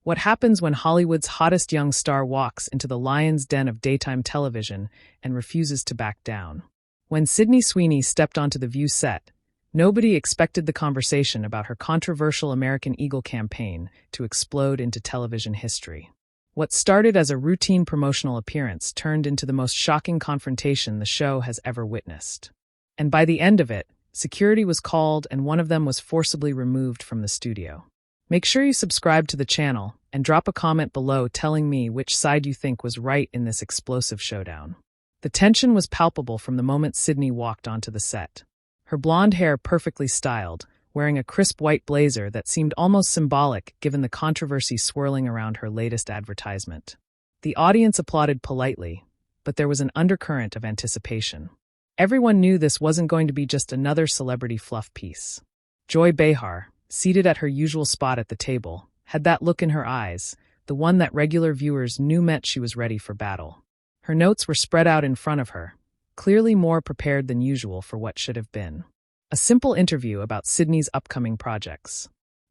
What happens when Hollywood's hottest young star walks into the lion's den of daytime television and refuses to back down? When Sydney Sweeney stepped onto the View set, nobody expected the conversation about her controversial American Eagle campaign to explode into television history. What started as a routine promotional appearance turned into the most shocking confrontation the show has ever witnessed. And by the end of it, security was called and one of them was forcibly removed from the studio. Make sure you subscribe to the channel and drop a comment below telling me which side you think was right in this explosive showdown. The tension was palpable from the moment Sydney walked onto the set. Her blonde hair perfectly styled, wearing a crisp white blazer that seemed almost symbolic given the controversy swirling around her latest advertisement. The audience applauded politely, but there was an undercurrent of anticipation. Everyone knew this wasn't going to be just another celebrity fluff piece. Joy Behar, seated at her usual spot at the table, had that look in her eyes, the one that regular viewers knew meant she was ready for battle. Her notes were spread out in front of her, clearly more prepared than usual for what should have been a simple interview about Sydney's upcoming projects.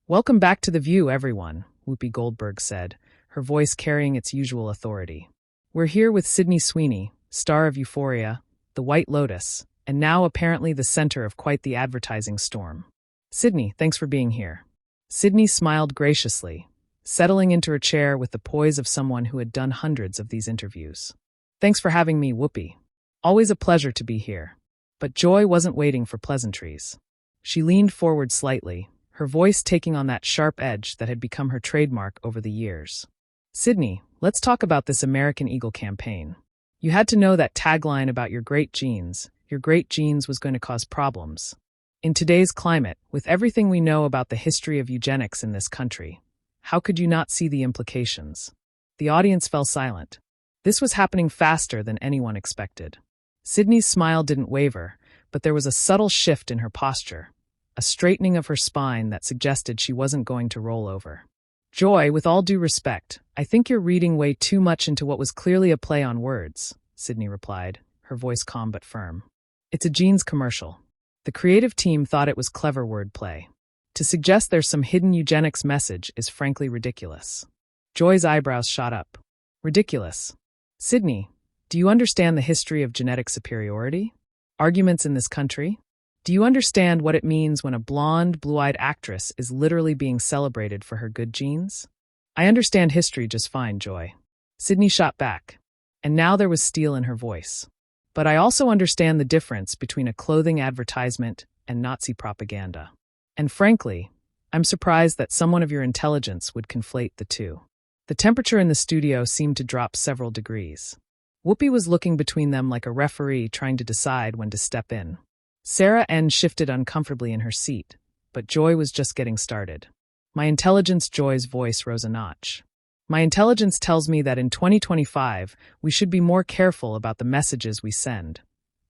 "Welcome back to The View, everyone," Whoopi Goldberg said, her voice carrying its usual authority. "We're here with Sydney Sweeney, star of Euphoria, The White Lotus, and now apparently the center of quite the advertising storm. Sydney, thanks for being here." Sydney smiled graciously, settling into her chair with the poise of someone who had done hundreds of these interviews. "Thanks for having me, Whoopi. Always a pleasure to be here." But Joy wasn't waiting for pleasantries. She leaned forward slightly, her voice taking on that sharp edge that had become her trademark over the years. "Sydney, let's talk about this American Eagle campaign. You had to know that tagline about your great genes was going to cause problems. In today's climate, with everything we know about the history of eugenics in this country, how could you not see the implications?" The audience fell silent. This was happening faster than anyone expected. Sydney's smile didn't waver, but there was a subtle shift in her posture, a straightening of her spine that suggested she wasn't going to roll over. "Joy, with all due respect, I think you're reading way too much into what was clearly a play on words," Sydney replied, her voice calm but firm. "It's a jeans commercial. The creative team thought it was clever wordplay. To suggest there's some hidden eugenics message is frankly ridiculous." Joy's eyebrows shot up. "Ridiculous? Sydney, do you understand the history of genetic superiority? Arguments in this country? Do you understand what it means when a blonde, blue-eyed actress is literally being celebrated for her good genes?" "I understand history just fine, Joy." Sydney shot back, and now there was steel in her voice. "But I also understand the difference between a clothing advertisement and Nazi propaganda. And frankly, I'm surprised that someone of your intelligence would conflate the two." The temperature in the studio seemed to drop several degrees. Whoopi was looking between them like a referee trying to decide when to step in. Sarah N. shifted uncomfortably in her seat, but Joy was just getting started. "My intelligence," Joy's voice rose a notch. "My intelligence tells me that in 2025, we should be more careful about the messages we send,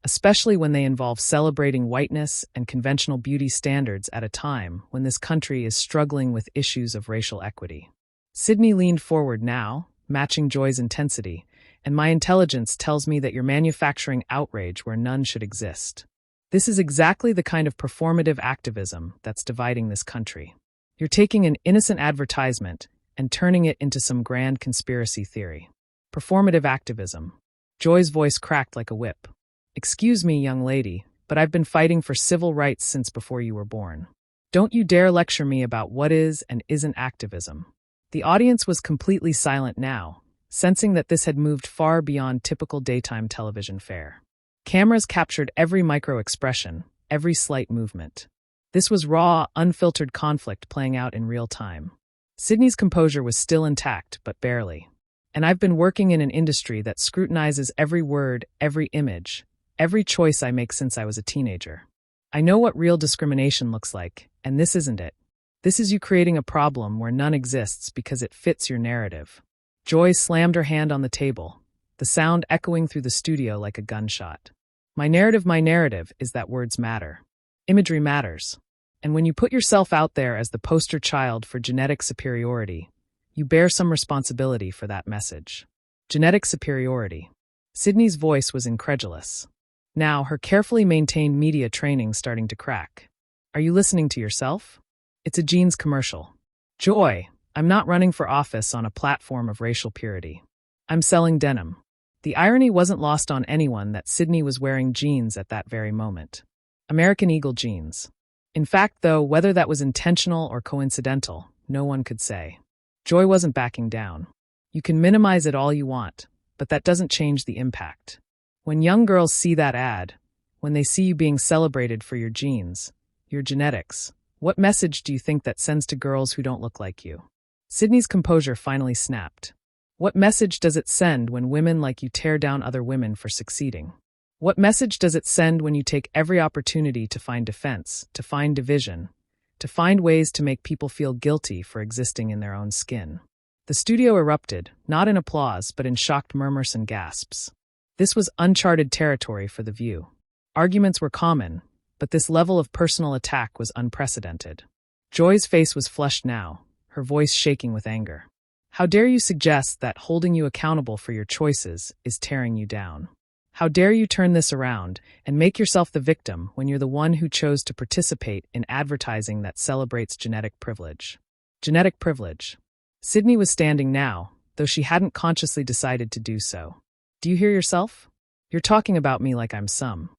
especially when they involve celebrating whiteness and conventional beauty standards at a time when this country is struggling with issues of racial equity." Sydney leaned forward now, matching Joy's intensity, "And my intelligence tells me that you're manufacturing outrage where none should exist. This is exactly the kind of performative activism that's dividing this country. You're taking an innocent advertisement and turning it into some grand conspiracy theory. Performative activism." Joy's voice cracked like a whip. "Excuse me, young lady, but I've been fighting for civil rights since before you were born. Don't you dare lecture me about what is and isn't activism." The audience was completely silent now, sensing that this had moved far beyond typical daytime television fare. Cameras captured every micro-expression, every slight movement. This was raw, unfiltered conflict playing out in real time. Sydney's composure was still intact, but barely. "And I've been working in an industry that scrutinizes every word, every image, every choice I make since I was a teenager. I know what real discrimination looks like, and this isn't it. This is you creating a problem where none exists because it fits your narrative." Joy slammed her hand on the table, the sound echoing through the studio like a gunshot. My narrative is that words matter. Imagery matters. And when you put yourself out there as the poster child for genetic superiority, you bear some responsibility for that message. Genetic superiority. Sydney's voice was incredulous. Now, her carefully maintained media training starting to crack. "Are you listening to yourself? It's a jeans commercial." "Joy, I'm not running for office on a platform of racial purity. I'm selling denim. The irony wasn't lost on anyone that Sydney was wearing jeans at that very moment. American Eagle jeans. In fact, though, whether that was intentional or coincidental, no one could say. Joy wasn't backing down. You can minimize it all you want, but that doesn't change the impact. When young girls see that ad, when they see you being celebrated for your genes, your genetics, what message do you think that sends to girls who don't look like you? Sydney's composure finally snapped. What message does it send when women like you tear down other women for succeeding? What message does it send when you take every opportunity to find defense, to find division, to find ways to make people feel guilty for existing in their own skin? The studio erupted, not in applause, but in shocked murmurs and gasps. This was uncharted territory for The View. Arguments were common, but this level of personal attack was unprecedented. Joy's face was flushed now, her voice shaking with anger. How dare you suggest that holding you accountable for your choices is tearing you down? How dare you turn this around and make yourself the victim when you're the one who chose to participate in advertising that celebrates genetic privilege? Genetic privilege. Sydney was standing now, though she hadn't consciously decided to do so. Do you hear yourself? You're talking about me like I'm some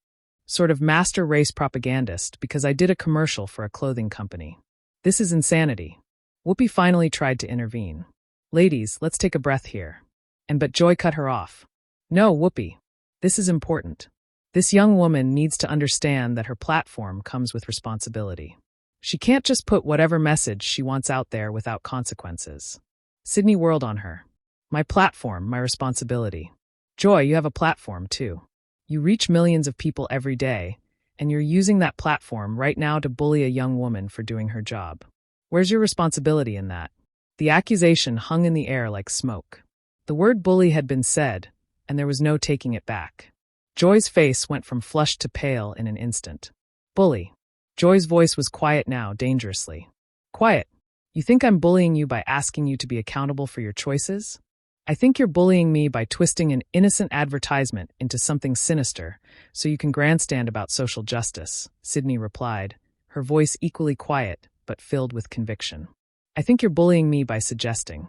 sort of master race propagandist because I did a commercial for a clothing company. This is insanity. Whoopi finally tried to intervene. Ladies, let's take a breath here. But Joy cut her off. No, Whoopi. This is important. This young woman needs to understand that her platform comes with responsibility. She can't just put whatever message she wants out there without consequences. Sydney whirled on her. My platform, my responsibility. Joy, you have a platform too. You reach millions of people every day, and you're using that platform right now to bully a young woman for doing her job. Where's your responsibility in that? The accusation hung in the air like smoke. The word bully had been said, and there was no taking it back. Joy's face went from flushed to pale in an instant. Bully. Joy's voice was quiet now, dangerously. Quiet. You think I'm bullying you by asking you to be accountable for your choices? I think you're bullying me by twisting an innocent advertisement into something sinister so you can grandstand about social justice, Sydney replied, her voice equally quiet but filled with conviction. I think you're bullying me by suggesting.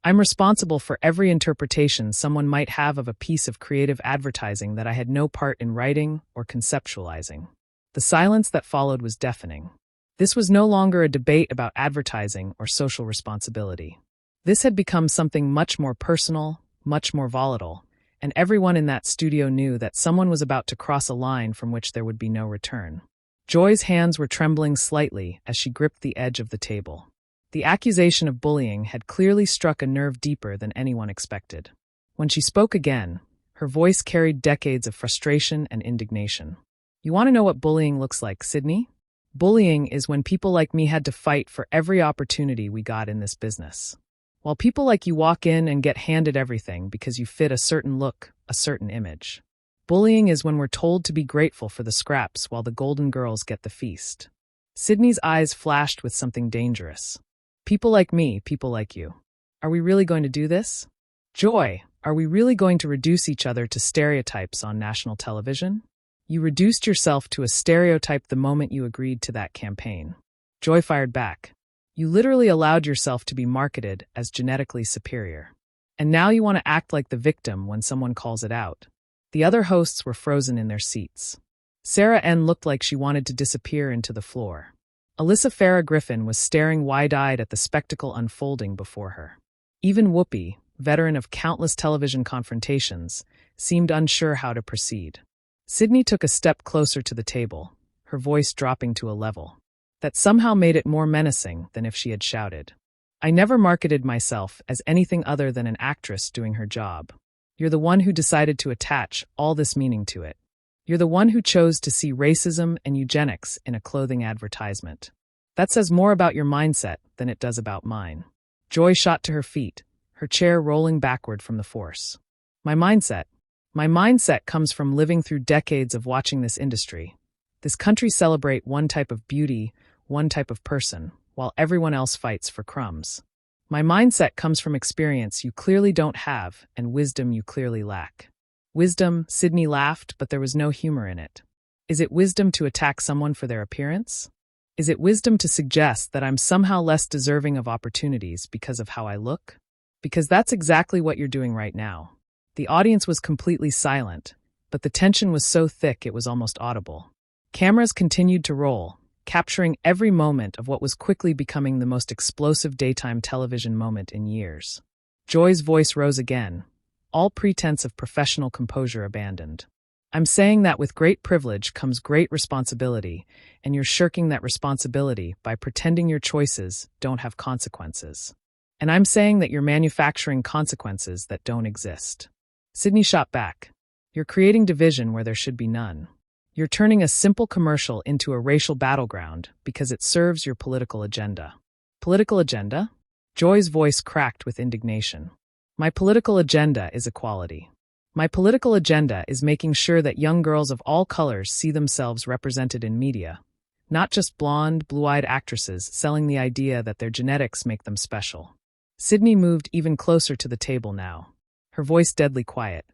I'm responsible for every interpretation someone might have of a piece of creative advertising that I had no part in writing or conceptualizing. The silence that followed was deafening. This was no longer a debate about advertising or social responsibility. This had become something much more personal, much more volatile, and everyone in that studio knew that someone was about to cross a line from which there would be no return. Joy's hands were trembling slightly as she gripped the edge of the table. The accusation of bullying had clearly struck a nerve deeper than anyone expected. When she spoke again, her voice carried decades of frustration and indignation. You want to know what bullying looks like, Sydney? Bullying is when people like me had to fight for every opportunity we got in this business. While people like you walk in and get handed everything because you fit a certain look, a certain image. Bullying is when we're told to be grateful for the scraps while the golden girls get the feast. Sydney's eyes flashed with something dangerous. People like me, people like you. Are we really going to do this? Joy, are we really going to reduce each other to stereotypes on national television? You reduced yourself to a stereotype the moment you agreed to that campaign. Joy fired back. You literally allowed yourself to be marketed as genetically superior. And now you want to act like the victim when someone calls it out. The other hosts were frozen in their seats. Sarah N. looked like she wanted to disappear into the floor. Alyssa Farah Griffin was staring wide-eyed at the spectacle unfolding before her. Even Whoopi, veteran of countless television confrontations, seemed unsure how to proceed. Sydney took a step closer to the table, her voice dropping to a level that somehow made it more menacing than if she had shouted. I never marketed myself as anything other than an actress doing her job. You're the one who decided to attach all this meaning to it. You're the one who chose to see racism and eugenics in a clothing advertisement. That says more about your mindset than it does about mine. Joy shot to her feet, her chair rolling backward from the force. My mindset comes from living through decades of watching this industry. This country celebrate one type of beauty, one type of person, while everyone else fights for crumbs. My mindset comes from experience you clearly don't have and wisdom you clearly lack. Wisdom, Sydney laughed, but there was no humor in it. Is it wisdom to attack someone for their appearance? Is it wisdom to suggest that I'm somehow less deserving of opportunities because of how I look? Because that's exactly what you're doing right now. The audience was completely silent, but the tension was so thick it was almost audible. Cameras continued to roll, capturing every moment of what was quickly becoming the most explosive daytime television moment in years. Joy's voice rose again, all pretense of professional composure abandoned. I'm saying that with great privilege comes great responsibility, and you're shirking that responsibility by pretending your choices don't have consequences. And I'm saying that you're manufacturing consequences that don't exist. Sydney shot back. You're creating division where there should be none. You're turning a simple commercial into a racial battleground because it serves your political agenda. Political agenda? Joy's voice cracked with indignation. My political agenda is equality. My political agenda is making sure that young girls of all colors see themselves represented in media, not just blonde, blue-eyed actresses selling the idea that their genetics make them special. Sydney moved even closer to the table now, her voice deadly quiet.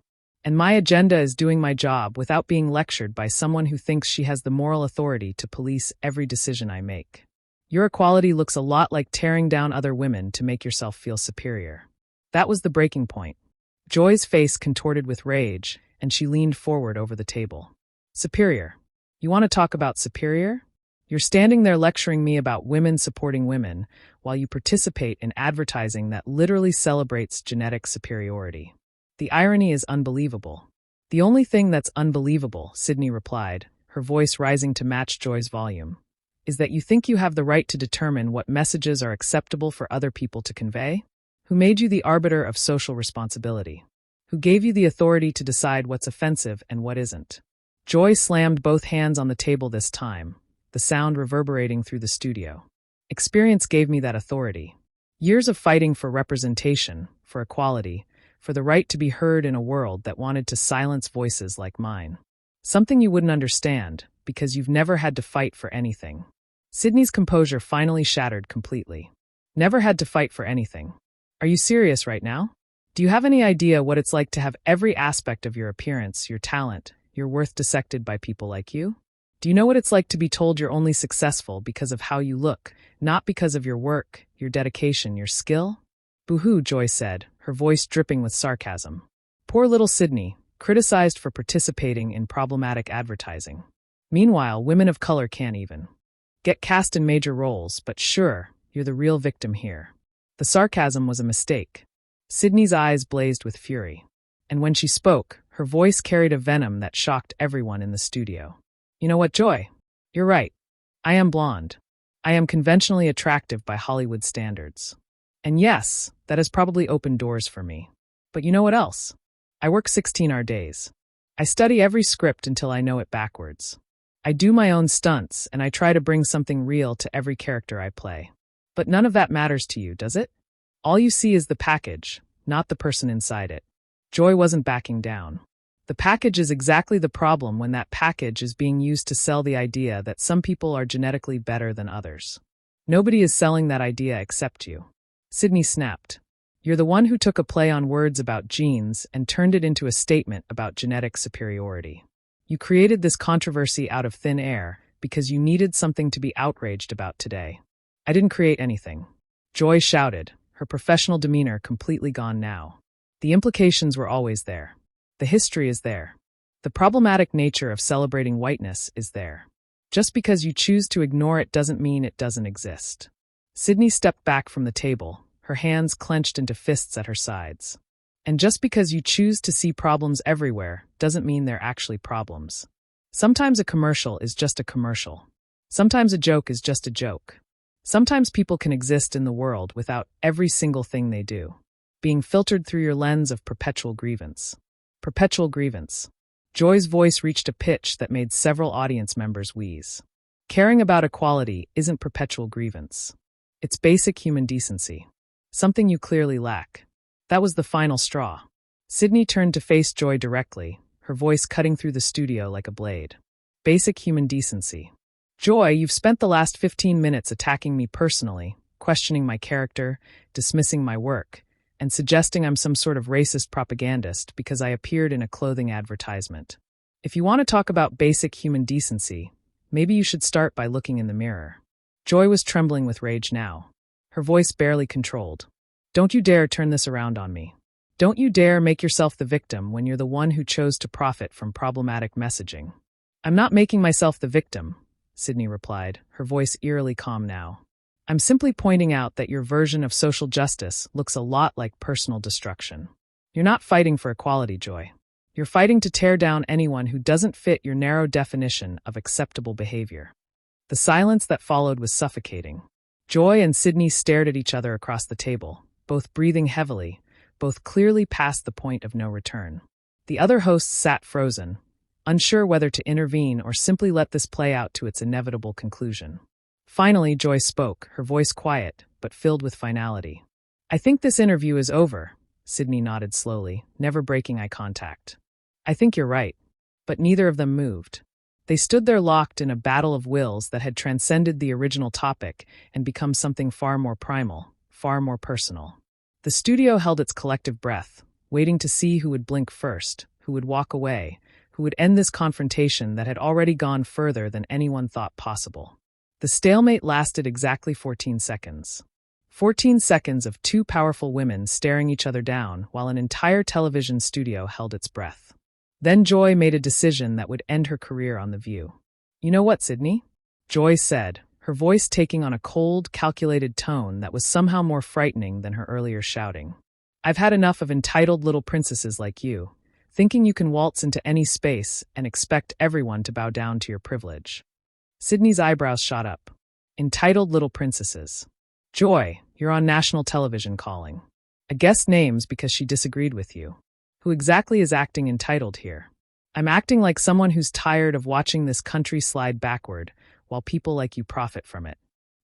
And my agenda is doing my job without being lectured by someone who thinks she has the moral authority to police every decision I make. Your equality looks a lot like tearing down other women to make yourself feel superior. That was the breaking point. Joy's face contorted with rage, and she leaned forward over the table. Superior. You want to talk about superior? You're standing there lecturing me about women supporting women, while you participate in advertising that literally celebrates genetic superiority. The irony is unbelievable. The only thing that's unbelievable, Sydney replied, her voice rising to match Joy's volume, is that you think you have the right to determine what messages are acceptable for other people to convey? Who made you the arbiter of social responsibility? Who gave you the authority to decide what's offensive and what isn't? Joy slammed both hands on the table this time, the sound reverberating through the studio. Experience gave me that authority. Years of fighting for representation, for equality, for the right to be heard in a world that wanted to silence voices like mine. Something you wouldn't understand, because you've never had to fight for anything. Sydney's composure finally shattered completely. Never had to fight for anything. Are you serious right now? Do you have any idea what it's like to have every aspect of your appearance, your talent, your worth dissected by people like you? Do you know what it's like to be told you're only successful because of how you look, not because of your work, your dedication, your skill? Boo-hoo, Joy said, her voice dripping with sarcasm. Poor little Sydney, criticized for participating in problematic advertising. Meanwhile, women of color can't even get cast in major roles, but sure, you're the real victim here. The sarcasm was a mistake. Sydney's eyes blazed with fury. And when she spoke, her voice carried a venom that shocked everyone in the studio. You know what, Joy? You're right. I am blonde. I am conventionally attractive by Hollywood standards. And yes, that has probably opened doors for me. But you know what else? I work 16-hour days. I study every script until I know it backwards. I do my own stunts, and I try to bring something real to every character I play. But none of that matters to you, does it? All you see is the package, not the person inside it. Joy wasn't backing down. The package is exactly the problem when that package is being used to sell the idea that some people are genetically better than others. Nobody is selling that idea except you. Sydney snapped. You're the one who took a play on words about genes and turned it into a statement about genetic superiority. You created this controversy out of thin air because you needed something to be outraged about today. I didn't create anything. Joy shouted, her professional demeanor completely gone now. The implications were always there. The history is there. The problematic nature of celebrating whiteness is there. Just because you choose to ignore it doesn't mean it doesn't exist. Sydney stepped back from the table, her hands clenched into fists at her sides. And just because you choose to see problems everywhere doesn't mean they're actually problems. Sometimes a commercial is just a commercial. Sometimes a joke is just a joke. Sometimes people can exist in the world without every single thing they do being filtered through your lens of perpetual grievance. Perpetual grievance. Joy's voice reached a pitch that made several audience members wheeze. Caring about equality isn't perpetual grievance. It's basic human decency. Something you clearly lack. That was the final straw. Sydney turned to face Joy directly, her voice cutting through the studio like a blade. Basic human decency. Joy, you've spent the last 15 minutes attacking me personally, questioning my character, dismissing my work, and suggesting I'm some sort of racist propagandist because I appeared in a clothing advertisement. If you want to talk about basic human decency, maybe you should start by looking in the mirror. Joy was trembling with rage now, her voice barely controlled. Don't you dare turn this around on me. Don't you dare make yourself the victim when you're the one who chose to profit from problematic messaging. I'm not making myself the victim, Sydney replied, her voice eerily calm now. I'm simply pointing out that your version of social justice looks a lot like personal destruction. You're not fighting for equality, Joy. You're fighting to tear down anyone who doesn't fit your narrow definition of acceptable behavior. The silence that followed was suffocating. Joy and Sydney stared at each other across the table, both breathing heavily, both clearly past the point of no return. The other hosts sat frozen, unsure whether to intervene or simply let this play out to its inevitable conclusion. Finally, Joy spoke, her voice quiet, but filled with finality. I think this interview is over, Sydney nodded slowly, never breaking eye contact. I think you're right. But neither of them moved. They stood there locked in a battle of wills that had transcended the original topic and become something far more primal, far more personal. The studio held its collective breath, waiting to see who would blink first, who would walk away, who would end this confrontation that had already gone further than anyone thought possible. The stalemate lasted exactly 14 seconds. 14 seconds of two powerful women staring each other down while an entire television studio held its breath. Then Joy made a decision that would end her career on The View. You know what, Sydney? Joy said, her voice taking on a cold, calculated tone that was somehow more frightening than her earlier shouting. I've had enough of entitled little princesses like you, thinking you can waltz into any space and expect everyone to bow down to your privilege. Sydney's eyebrows shot up. Entitled little princesses. Joy, you're on national television calling. A guest names because she disagreed with you. Who exactly is acting entitled here? I'm acting like someone who's tired of watching this country slide backward while people like you profit from it.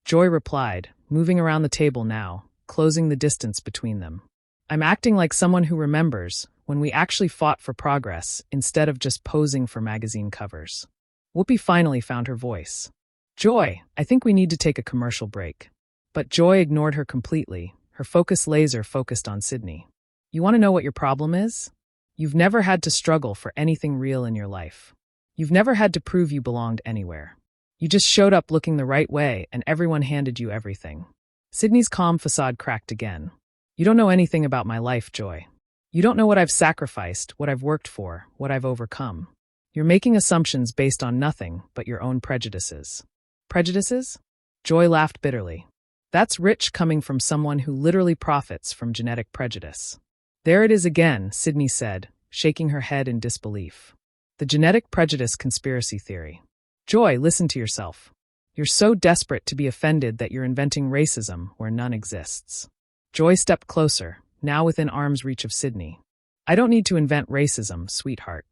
Joy replied, moving around the table now, closing the distance between them. I'm acting like someone who remembers when we actually fought for progress instead of just posing for magazine covers. Whoopi finally found her voice. Joy, I think we need to take a commercial break. But Joy ignored her completely, her focus laser focused on Sydney. You want to know what your problem is? You've never had to struggle for anything real in your life. You've never had to prove you belonged anywhere. You just showed up looking the right way and everyone handed you everything. Sydney's calm facade cracked again. You don't know anything about my life, Joy. You don't know what I've sacrificed, what I've worked for, what I've overcome. You're making assumptions based on nothing but your own prejudices. Prejudices? Joy laughed bitterly. That's rich coming from someone who literally profits from genetic prejudice. There it is again, Sydney said, shaking her head in disbelief. The genetic prejudice conspiracy theory. Joy, listen to yourself. You're so desperate to be offended that you're inventing racism where none exists. Joy stepped closer, now within arm's reach of Sydney. I don't need to invent racism, sweetheart.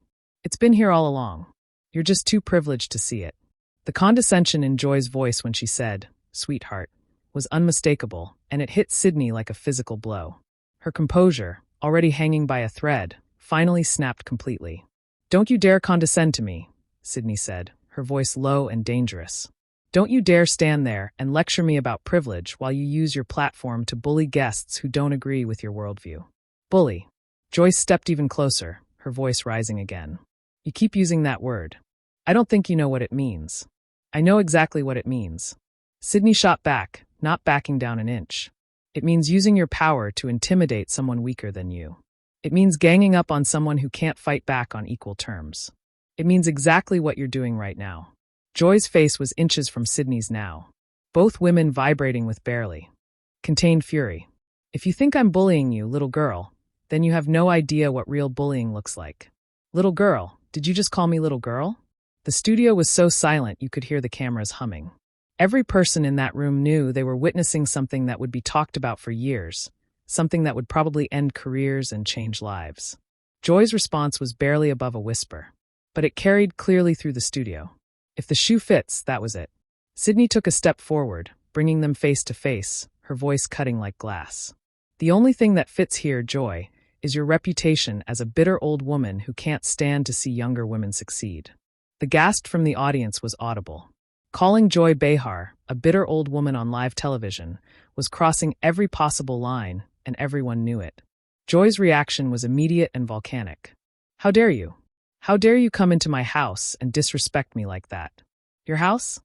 It's been here all along. You're just too privileged to see it. The condescension in Joy's voice when she said, sweetheart, was unmistakable, and it hit Sydney like a physical blow. Her composure, already hanging by a thread, finally snapped completely. Don't you dare condescend to me, Sydney said, her voice low and dangerous. Don't you dare stand there and lecture me about privilege while you use your platform to bully guests who don't agree with your worldview. Bully. Joyce stepped even closer, her voice rising again. You keep using that word. I don't think you know what it means. I know exactly what it means. Sydney shot back, not backing down an inch. It means using your power to intimidate someone weaker than you. It means ganging up on someone who can't fight back on equal terms. It means exactly what you're doing right now. Joy's face was inches from Sydney's now, both women vibrating with barely contained fury. If you think I'm bullying you, little girl, then you have no idea what real bullying looks like. Little girl, did you just call me little girl? The studio was so silent you could hear the cameras humming. Every person in that room knew they were witnessing something that would be talked about for years, something that would probably end careers and change lives. Joy's response was barely above a whisper, but it carried clearly through the studio. If the shoe fits, that was it. Sydney took a step forward, bringing them face to face, her voice cutting like glass. The only thing that fits here, Joy, is your reputation as a bitter old woman who can't stand to see younger women succeed. The gasp from the audience was audible. Calling Joy Behar, a bitter old woman on live television, was crossing every possible line, and everyone knew it. Joy's reaction was immediate and volcanic. How dare you? How dare you come into my house and disrespect me like that? Your house?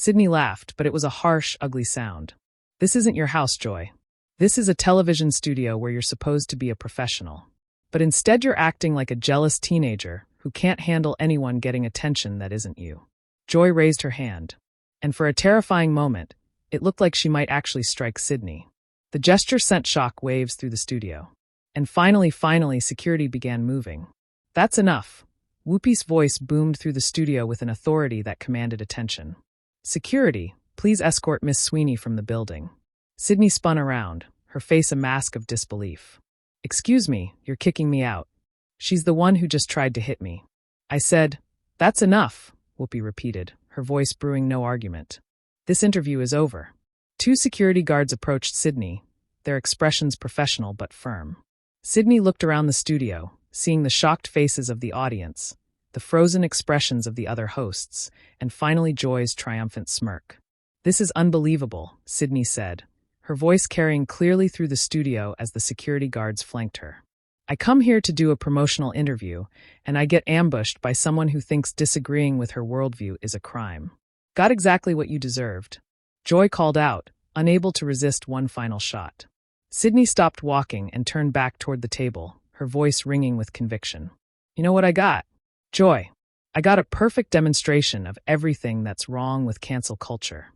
Sydney laughed, but it was a harsh, ugly sound. This isn't your house, Joy. This is a television studio where you're supposed to be a professional. But instead you're acting like a jealous teenager who can't handle anyone getting attention that isn't you. Joy raised her hand. And for a terrifying moment, it looked like she might actually strike Sydney. The gesture sent shock waves through the studio. And finally, security began moving. That's enough. Whoopi's voice boomed through the studio with an authority that commanded attention. Security, please escort Miss Sweeney from the building. Sydney spun around, her face a mask of disbelief. Excuse me, you're kicking me out. She's the one who just tried to hit me. I said, that's enough, Whoopi repeated, her voice brewing no argument. This interview is over. 2 security guards approached Sydney, their expressions professional but firm. Sydney looked around the studio, seeing the shocked faces of the audience, the frozen expressions of the other hosts, and finally Joy's triumphant smirk. This is unbelievable, Sydney said, her voice carrying clearly through the studio as the security guards flanked her. I come here to do a promotional interview, and I get ambushed by someone who thinks disagreeing with her worldview is a crime. Got exactly what you deserved. Joy called out, unable to resist one final shot. Sydney stopped walking and turned back toward the table, her voice ringing with conviction. You know what I got? Joy. I got a perfect demonstration of everything that's wrong with cancel culture.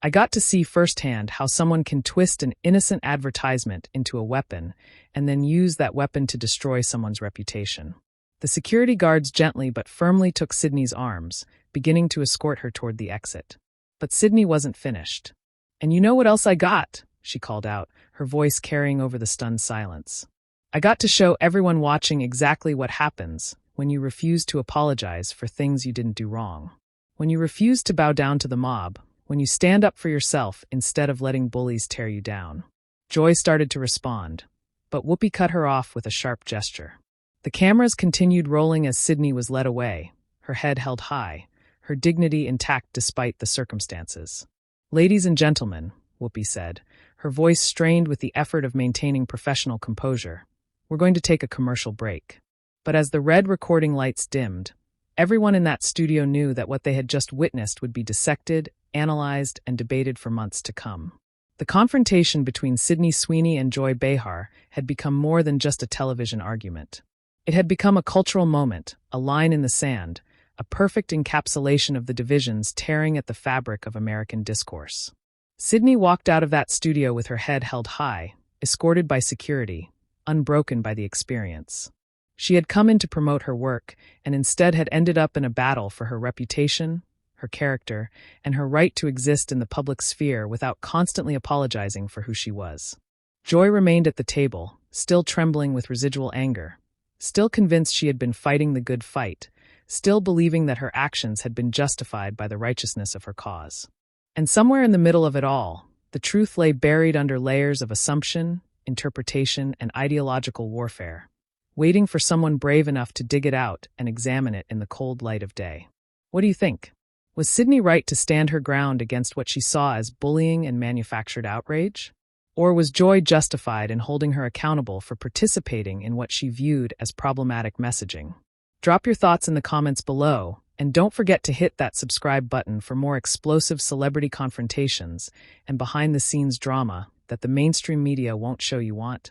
I got to see firsthand how someone can twist an innocent advertisement into a weapon and then use that weapon to destroy someone's reputation. The security guards gently but firmly took Sydney's arms, beginning to escort her toward the exit. But Sydney wasn't finished. And you know what else I got? She called out, her voice carrying over the stunned silence. I got to show everyone watching exactly what happens when you refuse to apologize for things you didn't do wrong. When you refuse to bow down to the mob, when you stand up for yourself instead of letting bullies tear you down. Joy started to respond, but Whoopi cut her off with a sharp gesture. The cameras continued rolling as Sydney was led away, her head held high, her dignity intact despite the circumstances. Ladies and gentlemen, Whoopi said, her voice strained with the effort of maintaining professional composure, we're going to take a commercial break. But as the red recording lights dimmed, everyone in that studio knew that what they had just witnessed would be dissected, analyzed, and debated for months to come. The confrontation between Sydney Sweeney and Joy Behar had become more than just a television argument. It had become a cultural moment, a line in the sand, a perfect encapsulation of the divisions tearing at the fabric of American discourse. Sydney walked out of that studio with her head held high, escorted by security, unbroken by the experience. She had come in to promote her work and instead had ended up in a battle for her reputation, her character, and her right to exist in the public sphere without constantly apologizing for who she was. Joy remained at the table, still trembling with residual anger, still convinced she had been fighting the good fight, still believing that her actions had been justified by the righteousness of her cause. And somewhere in the middle of it all, the truth lay buried under layers of assumption, interpretation, and ideological warfare, waiting for someone brave enough to dig it out and examine it in the cold light of day. What do you think? Was Sydney right to stand her ground against what she saw as bullying and manufactured outrage? Or was Joy justified in holding her accountable for participating in what she viewed as problematic messaging? Drop your thoughts in the comments below, and don't forget to hit that subscribe button for more explosive celebrity confrontations and behind-the-scenes drama that the mainstream media won't show you want.